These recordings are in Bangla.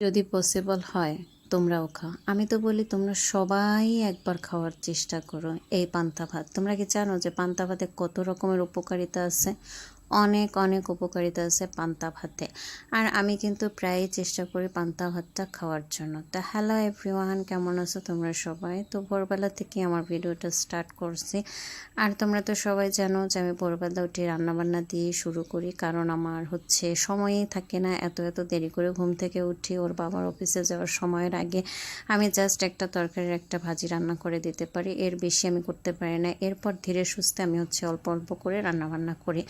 যদি পসিবল হয় তোমরাও খাও। আমি তো বলি তোমরা সবাই একবার খাওয়ার চেষ্টা করো এই পান্তা ভাত। তোমরা কি জানো যে পান্তা ভাতে কত রকমের উপকারিতা আছে? অনেক অনেক উপকারিতা আছে পান্তা ভাতে। আর আমি কিন্তু প্রায়ই চেষ্টা করি পান্তা ভাতটা খাওয়ার জন্য। তা হ্যালো এভরিওয়ান, কেমন আছো তোমরা সবাই? তো ভোরবেলা থেকে আমার ভিডিওটা স্টার্ট করছি। আর তোমরা তো সবাই জানো যে আমি ভোরবেলা উঠে রান্নাবান্না দিয়ে শুরু করি, কারণ আমার হচ্ছে সময়ই থাকে না, এত দেরি করে ঘুম থেকে উঠি। ওর বাবার অফিসে যাওয়ার সময়ের আগে আমি জাস্ট একটা তরকারির একটা ভাজি রান্না করে দিতে পারি, এর বেশি আমি করতে পারি না। এরপর ধীরে সুস্থে আমি হচ্ছে অল্প অল্প করে রান্নাবান্না করি।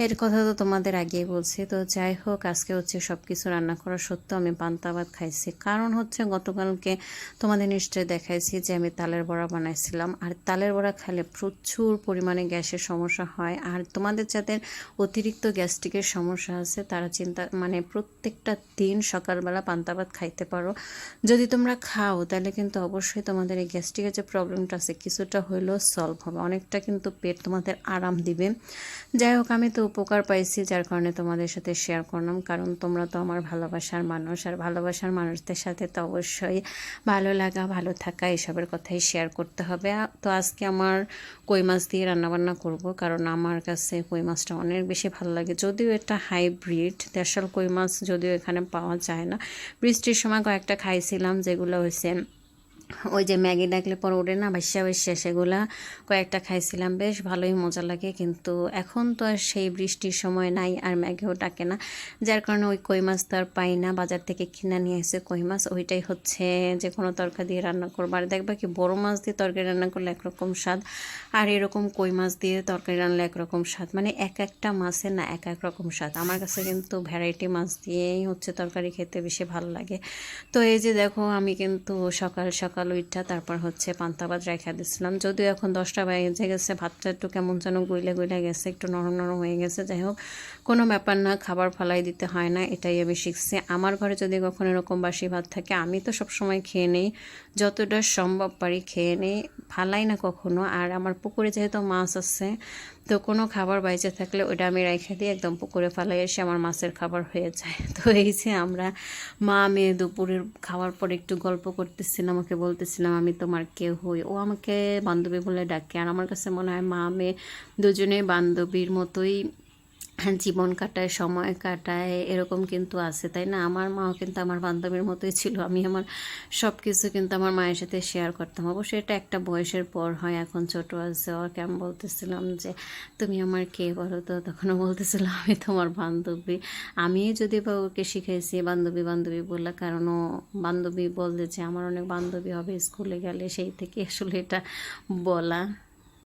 এর কথা তো তোমাদের আগেই বলছি। তো যাই হোক, আজকে হচ্ছে সব কিছু রান্না করা সত্ত্বেও আমি পান্তা ভাত খাইছি, কারণ হচ্ছে গতকালকে তোমাদের নিশ্চয়ই দেখাইছি যে আমি তালের বড়া বানাইছিলাম। আর তালের বড়া খেলে প্রচুর পরিমাণে গ্যাসের সমস্যা হয়। আর তোমাদের যাদের অতিরিক্ত গ্যাস্ট্রিকের সমস্যা আছে তারা প্রত্যেকটা দিন সকালবেলা পান্তা ভাত খাইতে পারো। যদি তোমরা খাও তাহলে কিন্তু অবশ্যই তোমাদের এই গ্যাস্ট্রিকের যে প্রবলেমটা আছে কিছুটা হইলেও সলভ হবে, অনেকটা কিন্তু পেট তোমাদের আরাম দিবে। যাই হোক, আমি তো উপকার পাইছি, যার কারণে তোমাদের সাথে শেয়ার করলাম, কারণ তোমরা তো আমার ভালোবাসার মানুষ। আর ভালোবাসার মানুষদের সাথে তো অবশ্যই ভালো লাগা ভালো থাকা এসবের কথাই শেয়ার করতে হবে। তো আজকে আমার কই মাছ দিয়ে রান্নাবান্না করব, কারণ আমার কাছে কই মাছটা অনেক বেশি ভালো লাগে। যদিও এটা হাইব্রিড দেশাল কই মাছ, যদিও এখানে পাওয়া যায় না। বৃষ্টির সময় কয়েকটা খাইছিলাম, যেগুলো হয়েছে ওই যে ম্যাগি ডাকলে পর ওঠে না ভাইসা ভাইসা, সেগুলা কয়েকটা খাইছিলাম, বেশ ভালোই মজা লাগে। কিন্তু এখন তো আর সেই বৃষ্টির সময় নাই, আর ম্যাগিও ডাকে না, যার কারণে ওই কই মাছ তো আর পাই না। বাজার থেকে কিনে নিয়ে এসে কই মাছ, ওইটাই হচ্ছে যে কোনো তরকারি দিয়ে রান্না করবো। আর দেখবা কি, বড় মাছ দিয়ে তরকারি রান্না করলে একরকম স্বাদ, আর এরকম কই মাছ দিয়ে তরকারি রান্নালে একরকম স্বাদ। মানে এক একটা মাছের না এক এক রকম স্বাদ। আমার কাছে কিন্তু ভ্যারাইটি মাছ দিয়েই হচ্ছে তরকারি খেতে বেশি ভালো লাগে। তো এই যে দেখো, আমি কিন্তু সকাল সকাল উঠা তারপর হচ্ছে পান্তা ভাত রেখে দিচ্ছিলাম। যদিও এখন 10টা বেজে গেছে, ভাতটা একটু কেমন যেন গইলে গইলে গেছে, একটু নরম নরম হয়ে গেছে। যাই হোক, কোনো ব্যাপার না, খাবার ফালাই দিতে হয় না, এটাই আমি শিখছি। আমার ঘরে যদি কখনো এরকম বাসি ভাত থাকে, আমি তো সবসময় খেয়ে নেই, যতটা সম্ভব পারি খেয়ে নেই, ফালাই না কখনো। আর আমার পুকুরে যেহেতু মাছ আছে, তো কোনো খাবার বাইচে থাকলে ওটা আমি রেখে দিই, একদম পুকুরে ফালাই এসে আমার মাছের খাবার হয়ে যায়। তো এই যে আমরা মা মেয়ে দুপুরের খাওয়ার পর একটু গল্প করতেছিলাম, আমাকে বলতেছিলাম আমি তোমার কে হই। ও আমাকে বান্ধবী বলে ডাকে, আর আমার কাছে মনে হয় মা মেয়ে দুজনেই বান্ধবীর মতোই জীবন কাটায়, সময় কাটায়, এরকম কিন্তু আছে, তাই না? আমার মাও কিন্তু আমার বান্ধবীর মতোই ছিল। আমি আমার সব কিছু কিন্তু আমার মায়ের সাথে শেয়ার করতাম। অবশ্যই এটা একটা বয়সের পর হয়, এখন ছোট আছে। ওকে আমি বলতেছিলাম যে তুমি আমার কে বলো তো, তখনও বলতেছিল আমি তোমার বান্ধবী। আমি যদি বা ওকে শিখাইছি বান্ধবী বান্ধবী বললা, কারণ ও বান্ধবী বলতে যে আমার অনেক বান্ধবী হবে স্কুলে গেলে, সেই থেকে আসলে এটা বলা।